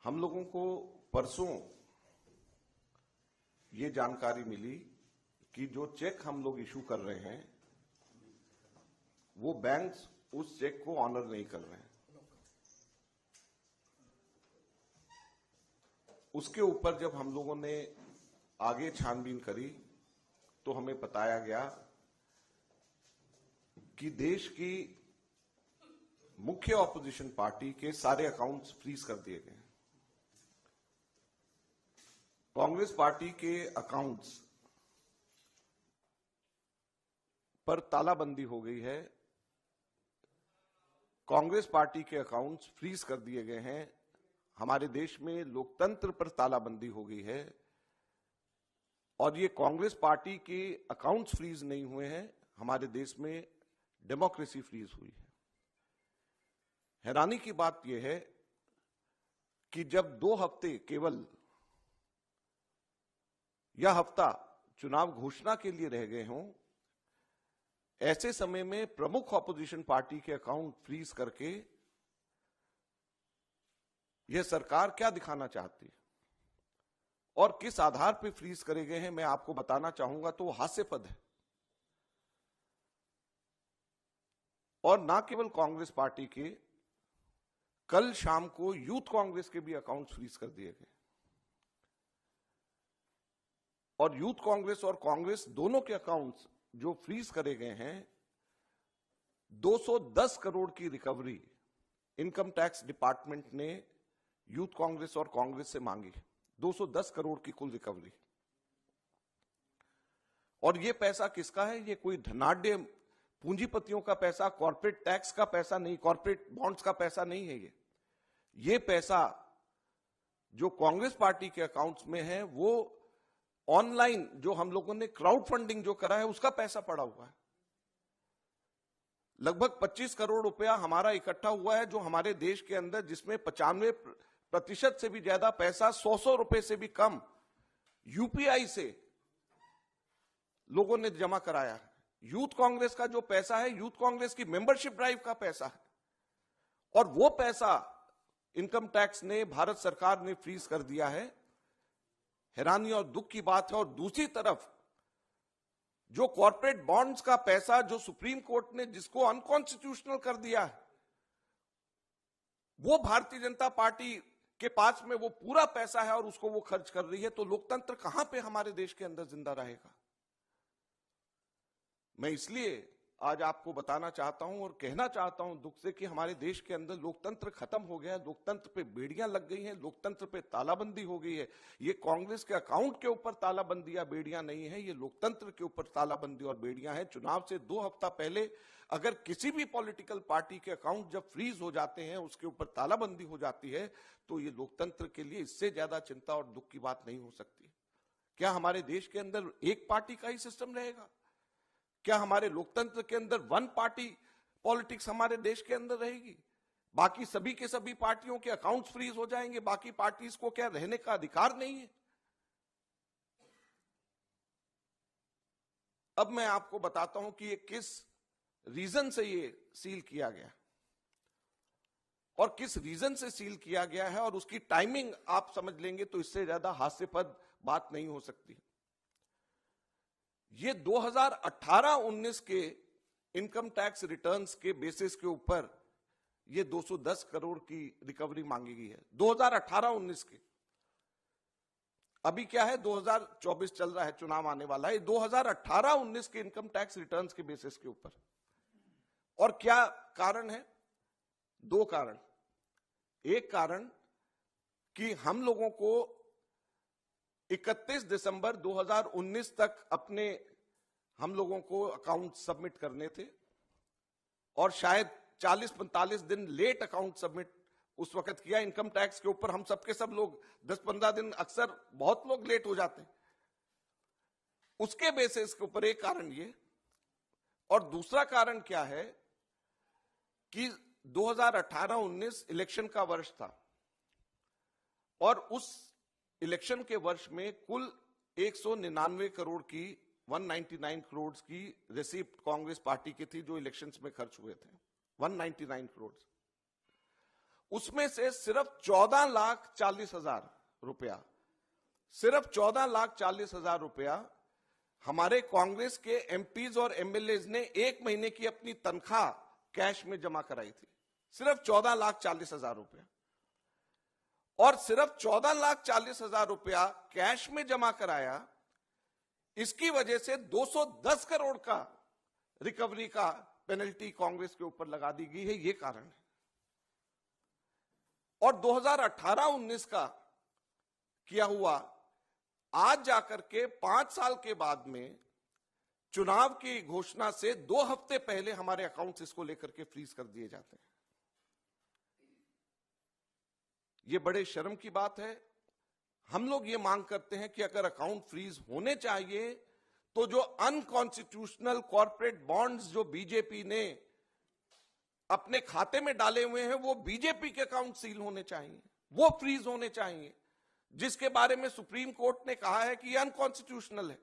हम लोगों को परसों ये जानकारी मिली कि जो चेक हम लोग इशू कर रहे हैं वो बैंक्स उस चेक को ऑनर नहीं कर रहे हैं। उसके ऊपर जब हम लोगों ने आगे छानबीन करी तो हमें बताया गया कि देश की मुख्य ऑपोजिशन पार्टी के सारे अकाउंट्स फ्रीज कर दिए गए हैं। कांग्रेस पार्टी के अकाउंट्स पर तालाबंदी हो गई है। कांग्रेस पार्टी के अकाउंट्स फ्रीज कर दिए गए हैं। हमारे देश में लोकतंत्र पर तालाबंदी हो गई है और ये कांग्रेस पार्टी के अकाउंट्स फ्रीज नहीं हुए हैं, हमारे देश में डेमोक्रेसी फ्रीज हुई है। हैरानी की बात यह है कि जब 2 हफ्ते केवल यह हफ्ता चुनाव घोषणा के लिए रह गए हों, ऐसे समय में प्रमुख ऑपोजिशन पार्टी के अकाउंट फ्रीज करके यह सरकार क्या दिखाना चाहती है और किस आधार पर फ्रीज करे गए हैं, मैं आपको बताना चाहूंगा तो हास्यास्पद है। और ना केवल कांग्रेस पार्टी के, कल शाम को यूथ कांग्रेस के भी अकाउंट फ्रीज कर दिए गए और यूथ कांग्रेस और कांग्रेस दोनों के अकाउंट्स जो फ्रीज करे गए हैं, 210 करोड़ की रिकवरी इनकम टैक्स डिपार्टमेंट ने यूथ कांग्रेस और कांग्रेस से मांगी। 210 करोड़ की कुल रिकवरी। और यह पैसा किसका है? यह कोई धनाढ्य पूंजीपतियों का पैसा, कॉर्पोरेट टैक्स का पैसा नहीं, कॉर्पोरेट बॉन्ड्स का पैसा नहीं है। ये पैसा जो कांग्रेस पार्टी के अकाउंट्स में है वो ऑनलाइन जो हम लोगों ने क्राउड फंडिंग जो करा है उसका पैसा पड़ा हुआ है। लगभग 25 करोड़ रुपया हमारा इकट्ठा हुआ है जो हमारे देश के अंदर, जिसमें 95% से भी ज्यादा पैसा 100 रुपए से भी कम यूपीआई से लोगों ने जमा कराया है। यूथ कांग्रेस का जो पैसा है, यूथ कांग्रेस की मेंबरशिप ड्राइव का पैसा है और वो पैसा इनकम टैक्स ने, भारत सरकार ने फ्रीज कर दिया है। हैरानी और दुख की बात है। और दूसरी तरफ जो कॉर्पोरेट बॉन्ड्स का पैसा जो सुप्रीम कोर्ट ने जिसको अनकॉन्स्टिट्यूशनल कर दिया है, वो भारतीय जनता पार्टी के पास में वो पूरा पैसा है और उसको वो खर्च कर रही है। तो लोकतंत्र कहां पे हमारे देश के अंदर जिंदा रहेगा? मैं इसलिए आज आपको बताना चाहता हूं और कहना चाहता हूं दुख से कि हमारे देश के अंदर लोकतंत्र खत्म हो गया है। लोकतंत्र पे बेड़ियां लग गई हैं, लोकतंत्र पे तालाबंदी हो गई है। ये कांग्रेस के अकाउंट के ऊपर तालाबंदी या बेड़ियां नहीं है, ये लोकतंत्र के ऊपर तालाबंदी और बेड़ियां हैं। चुनाव से 2 हफ्ता पहले अगर किसी भी पॉलिटिकल पार्टी के अकाउंट जब फ्रीज हो जाते हैं, उसके ऊपर तालाबंदी हो जाती है, तो ये लोकतंत्र के लिए इससे ज्यादा चिंता और दुख की बात नहीं हो सकती। क्या हमारे देश के अंदर एक पार्टी का ही सिस्टम रहेगा? क्या हमारे लोकतंत्र के अंदर वन पार्टी पॉलिटिक्स हमारे देश के अंदर रहेगी? बाकी सभी के सभी पार्टियों के अकाउंट्स फ्रीज हो जाएंगे? बाकी पार्टीज को क्या रहने का अधिकार नहीं है? अब मैं आपको बताता हूं कि ये किस रीजन से ये सील किया गया और किस रीजन से सील किया गया है, और उसकी टाइमिंग आप समझ लेंगे तो इससे ज्यादा हास्यास्पद बात नहीं हो सकती। ये 2018-19 के इनकम टैक्स रिटर्न्स के बेसिस के ऊपर ये 210 करोड़ की रिकवरी मांगी गई है। 2018-19 के, अभी क्या है 2024 चल रहा है, चुनाव आने वाला है। 2018-19 के इनकम टैक्स रिटर्न्स के बेसिस के ऊपर। और क्या कारण है? 2 कारण। एक कारण कि हम लोगों को 31 दिसंबर 2019 तक अपने हम लोगों को अकाउंट सबमिट करने थे और शायद 40-45 दिन लेट अकाउंट सबमिट उस वक्त किया। इनकम टैक्स के ऊपर हम सबके सब लोग 10-15 दिन, अक्सर बहुत लोग लेट हो जाते हैं। उसके बेसिस के ऊपर एक कारण ये। और दूसरा कारण क्या है कि 2018-19 इलेक्शन का वर्ष था और उस इलेक्शन के वर्ष में कुल 199 करोड़ की 199 करोड़ की रिसीप्ट कांग्रेस पार्टी की थी जो इलेक्शंस में खर्च हुए थे। 199 करोड़। उसमें से सिर्फ 14,40,000 रुपया, सिर्फ 14,40,000 रुपया हमारे कांग्रेस के एमपीज और एमएलएज ने एक महीने की अपनी तनख्वाह कैश में जमा कराई थी। सिर्फ 14,40,000 रुपया, और सिर्फ 14,40,000 रुपया कैश में जमा कराया। इसकी वजह से 210 करोड़ का रिकवरी का पेनल्टी कांग्रेस के ऊपर लगा दी गई है, ये कारण है। और 2018-19 का किया हुआ आज जाकर के 5 साल के बाद में चुनाव की घोषणा से 2 हफ्ते पहले हमारे अकाउंट्स इसको लेकर के फ्रीज कर दिए जाते हैं। ये बड़े शर्म की बात है। हम लोग ये मांग करते हैं कि अगर अकाउंट फ्रीज होने चाहिए तो जो अनकॉन्स्टिट्यूशनल कॉर्पोरेट बॉन्ड्स जो बीजेपी ने अपने खाते में डाले हुए हैं वो बीजेपी के अकाउंट सील होने चाहिए, वो फ्रीज होने चाहिए, जिसके बारे में सुप्रीम कोर्ट ने कहा है कि ये अनकॉन्स्टिट्यूशनल है।